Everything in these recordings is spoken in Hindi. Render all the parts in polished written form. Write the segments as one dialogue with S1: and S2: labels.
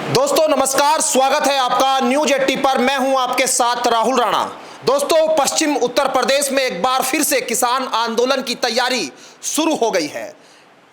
S1: दोस्तों नमस्कार, स्वागत है आपका न्यूज 80 पर। मैं हूं आपके साथ राहुल राणा। दोस्तों, पश्चिम उत्तर प्रदेश में एक बार फिर से किसान आंदोलन की तैयारी शुरू हो गई है,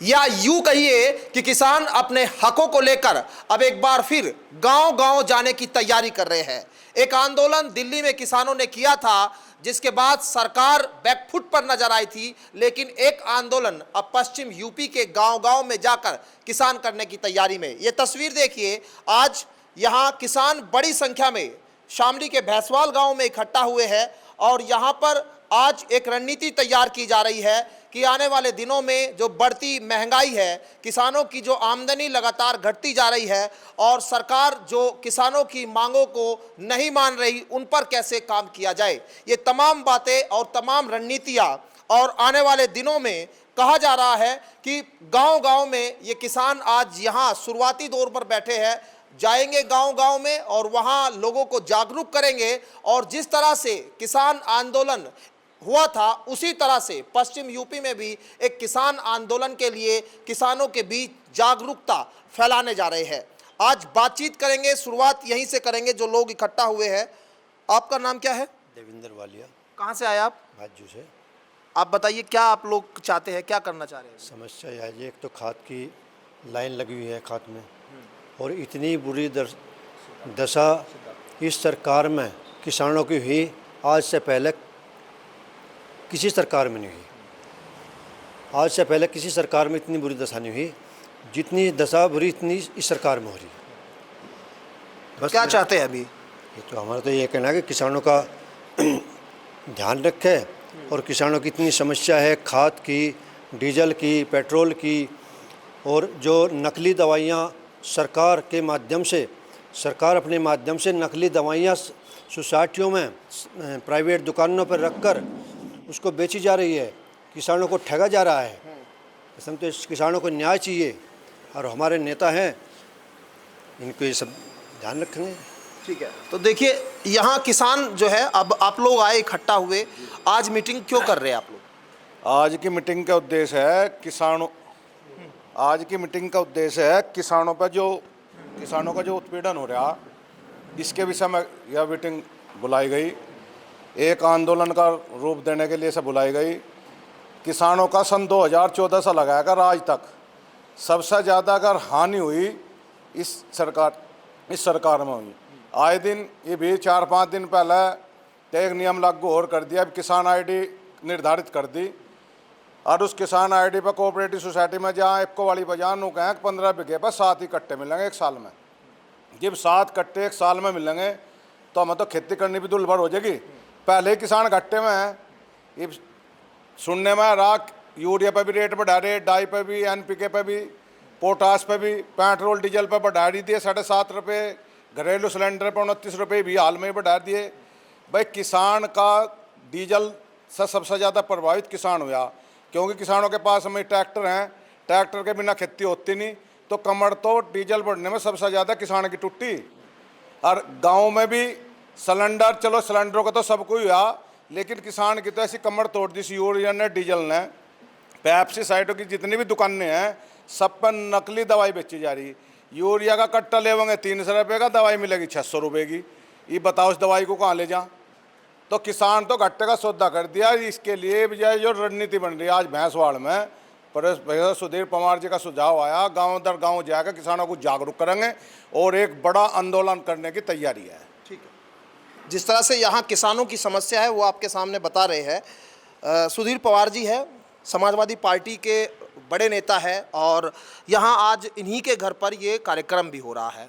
S1: या यूं कहिए कि किसान अपने हकों को लेकर अब एक बार फिर गांव-गांव जाने की तैयारी कर रहे हैं। एक आंदोलन दिल्ली में किसानों ने किया था, जिसके बाद सरकार बैकफुट पर नजर आई थी, लेकिन एक आंदोलन अब पश्चिम यूपी के गांव-गांव में जाकर किसान करने की तैयारी में। ये तस्वीर देखिए, आज यहां किसान बड़ी संख्या में शामली के भैंसवाल गांव में इकट्ठा हुए हैं और यहां पर आज एक रणनीति तैयार की जा रही है कि आने वाले दिनों में जो बढ़ती महंगाई है, किसानों की जो आमदनी लगातार घटती जा रही है और सरकार जो किसानों की मांगों को नहीं मान रही, उन पर कैसे काम किया जाए। ये तमाम बातें और तमाम रणनीतियाँ और आने वाले दिनों में कहा जा रहा है कि गांव-गांव में ये किसान आज यहाँ शुरुआती दौर पर बैठे हैं, जाएंगे गांव-गांव में और वहाँ लोगों को जागरूक करेंगे और जिस तरह से किसान आंदोलन हुआ था उसी तरह से पश्चिम यूपी में भी एक किसान आंदोलन के लिए किसानों के बीच जागरूकता फैलाने जा रहे हैं। आज बातचीत करेंगे, शुरुआत यहीं से करेंगे जो लोग इकट्ठा हुए हैं। आपका नाम क्या है?
S2: देवेंद्र वालिया।
S1: कहाँ से आए आप?
S2: भाजू से।
S1: आप बताइए, क्या आप लोग चाहते हैं, क्या करना चाह रहे हैं?
S2: समस्या यह है जी, एक तो खाद की लाइन लगी हुई है खाद में, और इतनी बुरी दशा इस सरकार में किसानों की हुई, आज से पहले किसी सरकार में नहीं हुई। आज से पहले किसी सरकार में इतनी बुरी दशा नहीं हुई जितनी दशा बुरी इतनी इस सरकार में हो रही है।
S1: बस क्या चाहते हैं अभी?
S2: ये तो हमारा तो ये कहना है कि किसानों का ध्यान रखें, और किसानों की इतनी समस्या है खाद की, डीजल की, पेट्रोल की, और जो नकली दवाइयाँ सरकार के माध्यम से, सरकार अपने माध्यम से नकली दवाइयाँ सोसाइटियों में प्राइवेट दुकानों पर रखकर उसको बेची जा रही है, किसानों को ठगा जा रहा है। इसमें तो इस किसानों को न्याय चाहिए, और हमारे नेता हैं, इनको ये सब ध्यान रखेंगे।
S1: ठीक है, तो देखिए यहाँ किसान जो है, अब आप लोग आए इकट्ठा हुए, आज मीटिंग क्यों कर रहे हैं आप लोग?
S3: आज की मीटिंग का उद्देश्य है किसानों पर किसानों का जो उत्पीड़न हो रहा, इसके विषय में यह मीटिंग बुलाई गई। एक आंदोलन का रूप देने के लिए से बुलाई गई। किसानों का सन 2014 से लगाकर आज तक सबसे ज़्यादा अगर हानि हुई इस सरकार में हुई। आए दिन ये भी 4-5 दिन पहले तो एक नियम लागू और कर दिया, अब किसान आईडी निर्धारित कर दी, और उस किसान आईडी पर कोऑपरेटिव सोसाइटी में जहाँ इक्को वाली बजान कहें 15 बीघे पर 7 ही कट्टे मिलेंगे एक साल में। जब 7 कट्टे एक साल में मिलेंगे तो हमें तो खेती करनी भी दुर्लभ हो जाएगी। पहले किसान घट्टे में हैं, ये सुनने में राख यूरिया पर भी रेट बढ़ा रहे, डाई पर भी, NPK पर भी, पोटास पर भी, पेट्रोल डीजल पर बढ़ा दिए 7.5 रुपये, घरेलू सिलेंडर पर 29 रुपये भी हाल में बढ़ा दिए। भाई किसान का डीजल से सबसे ज़्यादा प्रभावित किसान हुआ, क्योंकि किसानों के पास हमें ट्रैक्टर हैं, ट्रैक्टर के बिना खेती होती नहीं, तो कमर तो डीजल बढ़ने में सबसे ज़्यादा किसान की टूटी। और गाँव में भी सिलेंडर, चलो सिलेंडरों का तो सबको ही हुआ, लेकिन किसान की तो ऐसी कमर तोड़ दी यूरिया ने, डीजल ने। पेप्सी साइडों की जितनी भी दुकानें हैं सब पर नकली दवाई बेची जा रही। यूरिया का कट्टा लेवंगे 300 रुपये का, दवाई मिलेगी 600 रुपये की। ये बताओ उस दवाई को कहाँ ले जाऊँ? तो किसान तो घट्टे का सौदा कर दिया। इसके लिए जो रणनीति बन रही है आज भैंसवाड़ में, प्रोफेसर सुधीर पवार जी का सुझाव आया, गाँव दर गाँव जाकर किसानों को जागरूक करेंगे और एक बड़ा आंदोलन करने की तैयारी है।
S1: ठीक है, जिस तरह से यहाँ किसानों की समस्या है वो आपके सामने बता रहे हैं। सुधीर पवार जी है, समाजवादी पार्टी के बड़े नेता है, और यहाँ आज इन्हीं के घर पर ये कार्यक्रम भी हो रहा है।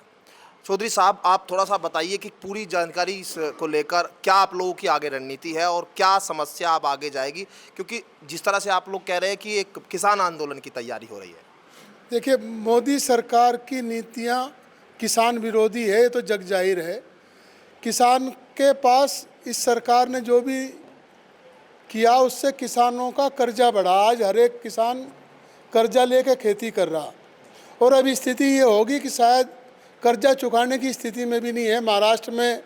S1: चौधरी साहब, आप थोड़ा सा बताइए कि पूरी जानकारी को लेकर क्या आप लोगों की आगे रणनीति है और क्या समस्या अब आगे जाएगी, क्योंकि जिस तरह से आप लोग कह रहे हैं कि एक किसान आंदोलन की तैयारी हो रही है।
S4: देखिए, मोदी सरकार की नीतियाँ किसान विरोधी है, ये तो जग जाहिर है। किसान के पास इस सरकार ने जो भी किया उससे किसानों का कर्जा बढ़ा। आज हर एक किसान कर्जा लेके खेती कर रहा, और अब स्थिति ये होगी कि शायद कर्जा चुकाने की स्थिति में भी नहीं है। महाराष्ट्र में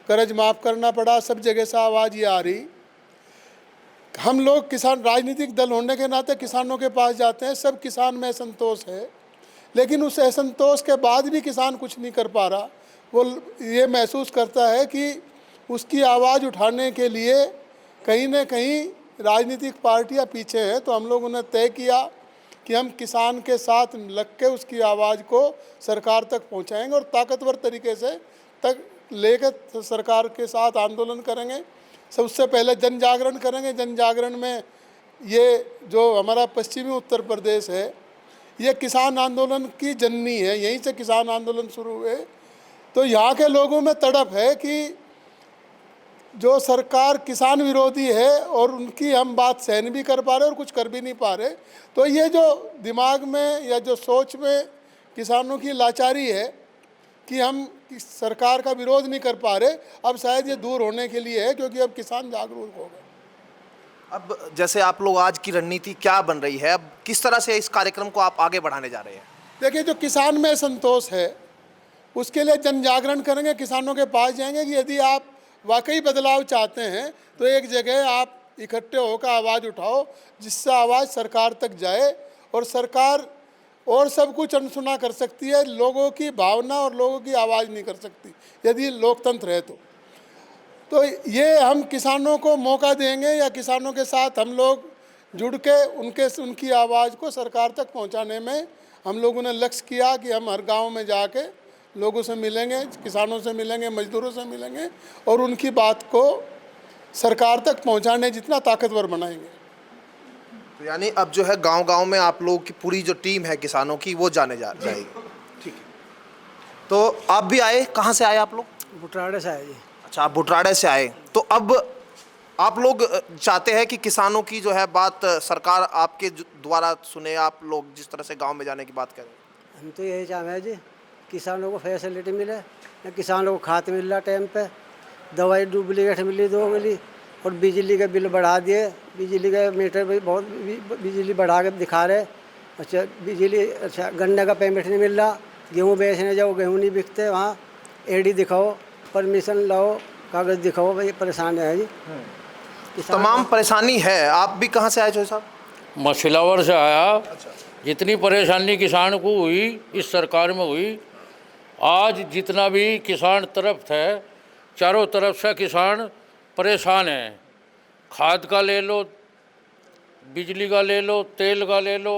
S4: कर्ज माफ़ करना पड़ा, सब जगह से आवाज़ ये आ रही। हम लोग किसान राजनीतिक दल होने के नाते किसानों के पास जाते हैं, सब किसान में संतोष है। लेकिन उस असंतोष के बाद भी किसान कुछ नहीं कर पा रहा। वो ये महसूस करता है कि उसकी आवाज़ उठाने के लिए कहीं न कहीं राजनीतिक पार्टियां पीछे हैं। तो हम लोगों ने तय किया कि हम किसान के साथ लग के उसकी आवाज़ को सरकार तक पहुंचाएंगे और ताकतवर तरीके से तक लेकर सरकार के साथ आंदोलन करेंगे। सबसे पहले जन जागरण करेंगे। जन जागरण में ये जो हमारा पश्चिमी उत्तर प्रदेश है, ये किसान आंदोलन की जननी है, यहीं से किसान आंदोलन शुरू हुए। तो यहाँ के लोगों में तड़प है कि जो सरकार किसान विरोधी है और उनकी हम बात सहन भी कर पा रहे और कुछ कर भी नहीं पा रहे। तो ये जो दिमाग में या जो सोच में किसानों की लाचारी है कि हम सरकार का विरोध नहीं कर पा रहे, अब शायद ये दूर होने के लिए है, क्योंकि अब किसान जागरूक हो गए।
S1: अब जैसे आप लोग आज की रणनीति क्या बन रही है, अब किस तरह से इस कार्यक्रम को आप आगे बढ़ाने जा रहे हैं?
S4: देखिए, जो किसान में संतोष है उसके लिए जन जागरण करेंगे। किसानों के पास जाएंगे कि यदि आप वाकई बदलाव चाहते हैं तो एक जगह आप इकट्ठे होकर आवाज़ उठाओ, जिससे आवाज़ सरकार तक जाए और सरकार और सब कुछ अनसुना कर सकती है, लोगों की भावना और लोगों की आवाज़ नहीं कर सकती यदि लोकतंत्र है। तो ये हम किसानों को मौका देंगे या किसानों के साथ हम लोग जुड़ के उनकी आवाज़ को सरकार तक पहुंचाने में हम लोगों ने लक्ष्य किया कि हम हर गांव में जाके लोगों से मिलेंगे, किसानों से मिलेंगे, मजदूरों से मिलेंगे और उनकी बात को सरकार तक पहुंचाने जितना ताकतवर बनाएंगे।
S1: तो यानी अब जो है गांव-गांव में आप लोग की पूरी जो टीम है किसानों की वो जाएगी। ठीक है। तो आप भी आए, कहाँ से आए आप लोग?
S5: बुटराड़े से आए जी।
S1: अच्छा, आप बुटराड़े से आए। तो अब आप लोग चाहते हैं कि किसानों की जो है बात सरकार आपके द्वारा सुने, आप लोग जिस तरह से गांव में जाने की बात करें।
S5: हम तो यही चाह रहे हैं जी, किसानों को फैसिलिटी मिले, किसानों को खाद मिल रहा टाइम पे, दवाई डुप्लीकेट मिली 2 मिली और बिजली के बिल बढ़ा दिए। बिजली का मीटर भी बहुत बिजली बढ़ा के दिखा रहे। अच्छा गन्ने का पेमेंट नहीं मिल रहा, गेहूँ बेचने जाओ गेहूँ नहीं बिकते, वहाँ एडी दिखाओ, परमिशन लाओ, कागज़ दिखाओ, भाई परेशान है जी।
S1: तमाम परेशानी है। आप भी कहाँ से आए चौधरी साहब?
S6: मछलावर से आया। जितनी परेशानी किसान को हुई इस सरकार में हुई, आज जितना भी किसान तरफ है, चारों तरफ से किसान परेशान हैं। खाद का ले लो, बिजली का ले लो, तेल का ले लो,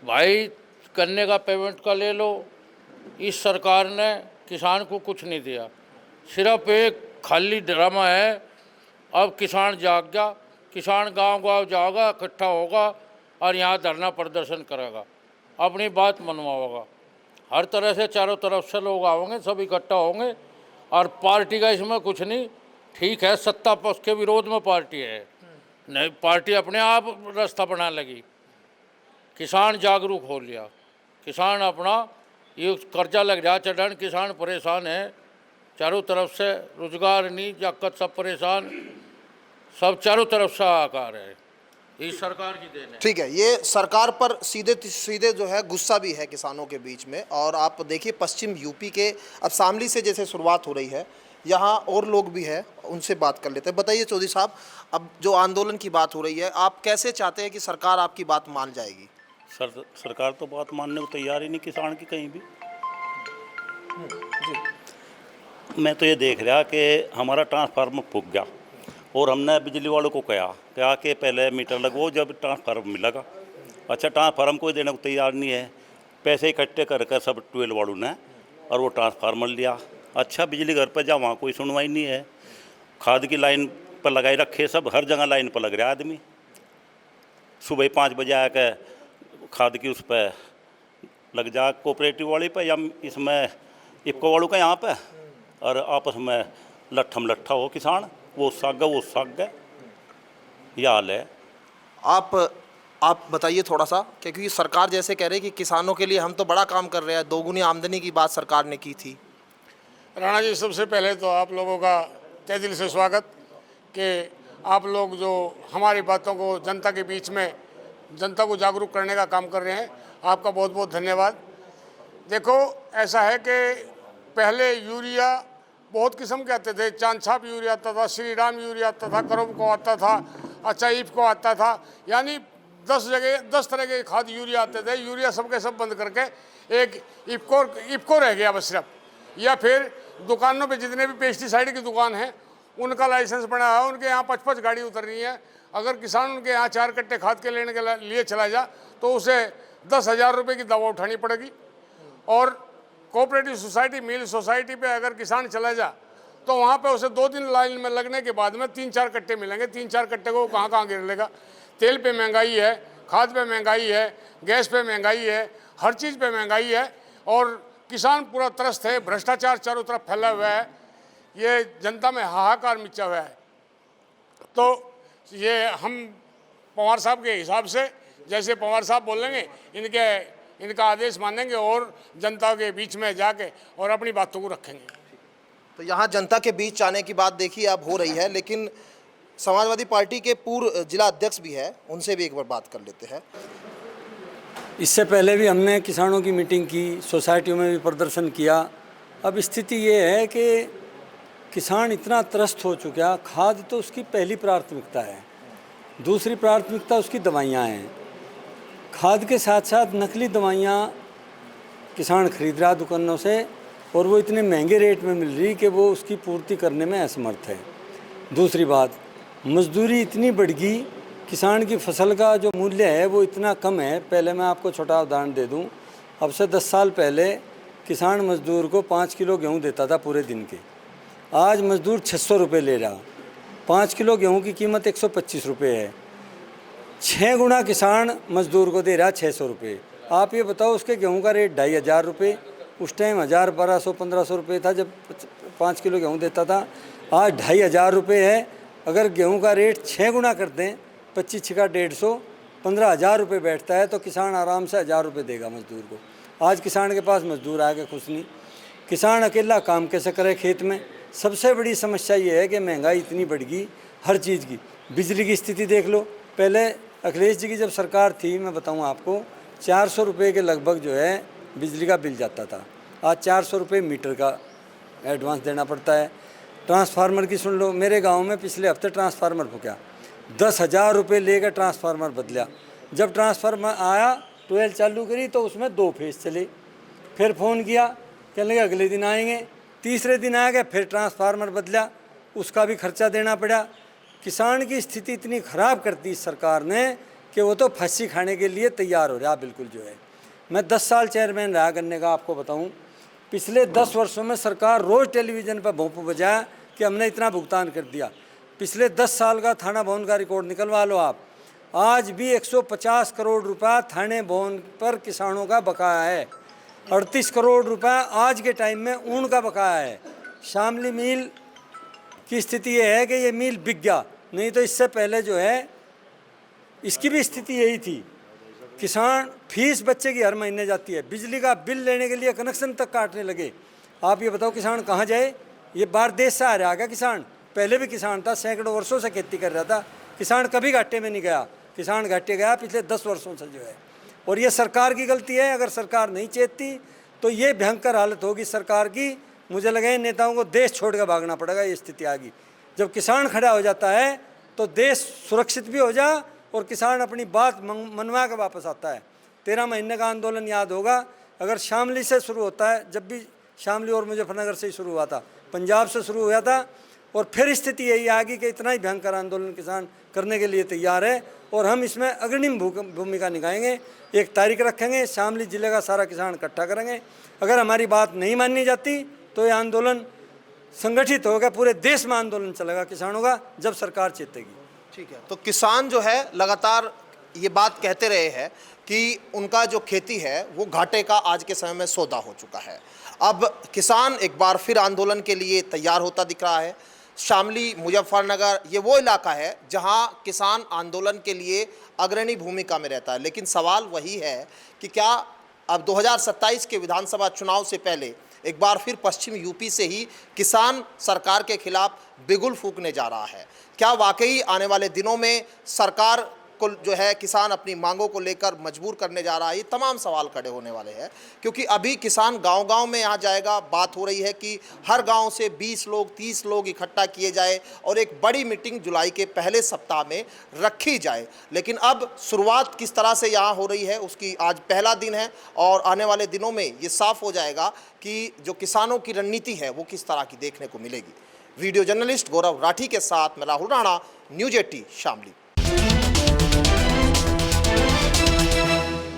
S6: भाई गन्ने का पेमेंट का ले लो। इस सरकार ने किसान को कुछ नहीं दिया, सिर्फ एक खाली ड्रामा है। अब किसान जाग गया, किसान गांव-गांव जाएगा, इकट्ठा होगा और यहाँ धरना प्रदर्शन करेगा, अपनी बात मनवाएगा। हर तरह से चारों तरफ से लोग आओगे, सब इकट्ठा होंगे और पार्टी का इसमें कुछ नहीं। ठीक है, सत्ता पक्ष के विरोध में पार्टी है, नहीं पार्टी अपने आप रास्ता बना लगी। किसान जागरूक हो लिया, किसान अपना ये कर्जा लग रहा चढ़ान, किसान परेशान है चारों तरफ से, रोजगार नहीं, जाकत सब परेशान, सब चारों तरफ से आकार है। इस सरकार की देन है।
S1: ठीक है, ये सरकार पर सीधे सीधे जो है गुस्सा भी है किसानों के बीच में। और आप देखिए पश्चिम यूपी के अब शामली से जैसे शुरुआत हो रही है, यहाँ और लोग भी हैं, उनसे बात कर लेते हैं। बताइए चौधरी साहब, अब जो आंदोलन की बात हो रही है, आप कैसे चाहते हैं कि सरकार आपकी बात मान जाएगी?
S7: सरकार तो बात मानने को तैयार ही नहीं किसान की कहीं भी। मैं तो ये देख रहा कि हमारा ट्रांसफार्मर फूक गया और हमने बिजली वालों को कहा कि पहले मीटर लगवाओ जब ट्रांसफार्मर मिलेगा। अच्छा, ट्रांसफार्मर कोई देने को तैयार नहीं है। पैसे इकट्ठे कर सब ट्वेल्व वालों ने और वो ट्रांसफार्मर लिया। अच्छा, बिजली घर पर जा, वहाँ कोई सुनवाई नहीं है। खाद की लाइन पर लगाई रखे सब, हर जगह लाइन पर लग रहा आदमी। सुबह 5 बजे आकर खाद की उस पर लग जा, कोऑपरेटिव वाले पे या इसमें इफको वालों का यहाँ पे, और आपस में लट्ठम लट्ठा हो किसान, वो साग है, यह हाल है।
S1: आप बताइए थोड़ा सा, क्योंकि सरकार जैसे कह रही है कि किसानों के लिए हम तो बड़ा काम कर रहे हैं, दोगुनी आमदनी की बात सरकार ने की थी।
S8: राणा जी, सबसे पहले तो आप लोगों का तहे दिल से स्वागत कि आप लोग जो हमारी बातों को जनता के बीच में जनता को जागरूक करने का काम कर रहे हैं, आपका बहुत बहुत धन्यवाद। देखो, ऐसा है कि पहले यूरिया बहुत किस्म के आते थे, चांद छाप यूरिया आता था, श्री राम यूरिया आता था, करम को आता था, अच्छा ईफ को आता था, यानी 10 तरह के खाद यूरिया आते थे, यूरिया सबके सब बंद करके एक इफको रह गया बस सिर्फ। या फिर दुकानों पे जितने भी पेस्टिसाइड की दुकान है उनका लाइसेंस बना है, उनके यहाँ 5-5 गाड़ी उतर रही है। अगर किसान उनके यहाँ 4 कट्टे खाद के लेने के लिए चला जा तो उसे 10,000 रुपये की दवा उठानी पड़ेगी। और कोऑपरेटिव सोसाइटी, मिल सोसाइटी पे अगर किसान चला जा तो वहाँ पे उसे 2 दिन लाइन में लगने के बाद में 3-4 कट्टे मिलेंगे। 3-4 कट्टे को कहाँ कहाँ गिर लेगा। तेल पे महंगाई है, खाद पे महंगाई है, गैस पे महंगाई है, हर चीज़ पे महंगाई है और किसान पूरा त्रस्त है। भ्रष्टाचार चारों तरफ फैला हुआ है, ये जनता में हाहाकार मचा हुआ है। तो ये हम पवार साहब के हिसाब से, जैसे पवार साहब बोलेंगे इनका आदेश मानेंगे और जनता के बीच में जाके और अपनी बातों को रखेंगे।
S1: तो यहाँ जनता के बीच आने की बात देखिए अब हो रही है, लेकिन समाजवादी पार्टी के पूर्व जिला अध्यक्ष भी है, उनसे भी एक बार बात कर लेते हैं।
S9: इससे पहले भी हमने किसानों की मीटिंग की, सोसाइटियों में भी प्रदर्शन किया। अब स्थिति ये है कि किसान इतना त्रस्त हो चुका, खाद तो उसकी पहली प्राथमिकता है, दूसरी प्राथमिकता उसकी दवाइयाँ हैं। खाद के साथ साथ नकली दवाइयाँ किसान खरीद रहा दुकानों से और वो इतने महंगे रेट में मिल रही कि वो उसकी पूर्ति करने में असमर्थ है। दूसरी बात, मजदूरी इतनी बढ़ गई, किसान की फसल का जो मूल्य है वो इतना कम है। पहले मैं आपको छोटा उदाहरण दे दूं, अब से 10 साल पहले किसान मजदूर को 5 किलो गेहूं देता था पूरे दिन के। आज मजदूर 600 रुपये ले रहा, 5 किलो गेहूं की कीमत 125 रुपये है। 6 गुना किसान मजदूर को दे रहा 600 रुपये। आप ये बताओ उसके गेहूं का रेट 2,500 रुपये, उस टाइम 1,000, 1,200, 1,500 रुपये था जब 5 किलो गेहूँ देता था। आज 2,500 रुपये है। अगर गेहूं का रेट 6 गुना कर दें, 25 छिका 150, 15,000 रुपये बैठता है तो किसान आराम से 1,000 रुपये देगा मजदूर को। आज किसान के पास मजदूर आके खुश नहीं, किसान अकेला काम कैसे करे खेत में। सबसे बड़ी समस्या ये है कि महंगाई इतनी बढ़ गई हर चीज़ की। बिजली की स्थिति देख लो, पहले अखिलेश जी की जब सरकार थी, मैं बताऊँ आपको, 400 रुपये के लगभग जो है बिजली का बिल जाता था। आज 400 रुपये मीटर का एडवांस देना पड़ता है। ट्रांसफार्मर की सुन लो, मेरे गांव में पिछले हफ्ते ट्रांसफार्मर फूका, 10,000 रुपये लेकर ट्रांसफार्मर बदला। जब ट्रांसफार्मर आया, 12 चालू करी तो उसमें 2 फेज चले। फिर फ़ोन किया, कहने लगे अगले दिन आएंगे। तीसरे दिन आ गए, फिर ट्रांसफार्मर बदला, उसका भी खर्चा देना पड़ा। किसान की स्थिति इतनी ख़राब कर दी सरकार ने कि वो तो फांसी खाने के लिए तैयार हो रहा बिल्कुल जो है। मैं 10 साल चेयरमैन रहा गन्ने का, आपको बताऊं, पिछले 10 वर्षों में सरकार रोज़ टेलीविज़न पर भोंपू बजाया कि हमने इतना भुगतान कर दिया। पिछले 10 साल का थाना भवन का रिकॉर्ड निकलवा लो आप। आज भी 150 करोड़ रुपया थाने भवन पर किसानों का बकाया है। 38 करोड़ रुपया आज के टाइम में ऊन का बकाया है। शामली मिल की स्थिति ये है कि ये मिल बिक गया, नहीं तो इससे पहले जो है इसकी भी स्थिति यही थी। किसान फीस बच्चे की हर महीने जाती है, बिजली का बिल लेने के लिए कनेक्शन तक काटने लगे। आप ये बताओ किसान कहाँ जाए? ये बाहर देश से आ रहा है किसान? पहले भी किसान था, सैकड़ों वर्षों से खेती कर रहा था, किसान कभी घाटे में नहीं गया। किसान घाटे गया पिछले 10 वर्षों से जो है। और ये सरकार की गलती है। अगर सरकार नहीं चेतती तो ये भयंकर हालत होगी सरकार की। मुझे लगे नेताओं को देश छोड़ कर भागना पड़ेगा, ये स्थिति आ गई। जब किसान खड़ा हो जाता है तो देश सुरक्षित भी हो जा और किसान अपनी बात मनवा के वापस आता है। 13 महीने का आंदोलन याद होगा, अगर शामली से शुरू होता है, जब भी शामली और मुजफ्फरनगर से ही शुरू हुआ था, पंजाब से शुरू हुआ था, और फिर स्थिति यही आ गई कि इतना ही भयंकर आंदोलन किसान करने के लिए तैयार है और हम इसमें अग्रणी भूमिका निभाएंगे। एक तारीख रखेंगे, शामली जिले का सारा किसान इकट्ठा करेंगे। अगर हमारी बात नहीं मानी जाती तो ये आंदोलन संगठित होगा, पूरे देश में आंदोलन चलेगा किसानों का, जब सरकार चेतेगी।
S1: ठीक है, तो किसान जो है लगातार ये बात कहते रहे हैं कि उनका जो खेती है वो घाटे का आज के समय में सौदा हो चुका है। अब किसान एक बार फिर आंदोलन के लिए तैयार होता दिख रहा है। शामली, मुजफ्फरनगर ये वो इलाका है जहां किसान आंदोलन के लिए अग्रणी भूमिका में रहता है। लेकिन सवाल वही है कि क्या अब 2027 के विधानसभा चुनाव से पहले एक बार फिर पश्चिम यूपी से ही किसान सरकार के खिलाफ बिगुल फूंकने जा रहा है? क्या वाकई आने वाले दिनों में सरकार को जो है किसान अपनी मांगों को लेकर मजबूर करने जा रहा है, ये तमाम सवाल खड़े होने वाले हैं। क्योंकि अभी किसान गांव-गांव में यहाँ जाएगा, बात हो रही है कि हर गांव से 20 लोग 30 लोग इकट्ठा किए जाए और एक बड़ी मीटिंग जुलाई के पहले सप्ताह में रखी जाए। लेकिन अब शुरुआत किस तरह से यहाँ हो रही है, उसकी आज पहला दिन है और आने वाले दिनों में ये साफ हो जाएगा कि जो किसानों की रणनीति है वो किस तरह की देखने को मिलेगी। वीडियो जर्नलिस्ट गौरव राठी के साथ मैं राहुल राणा, न्यूज़ 18 शामली।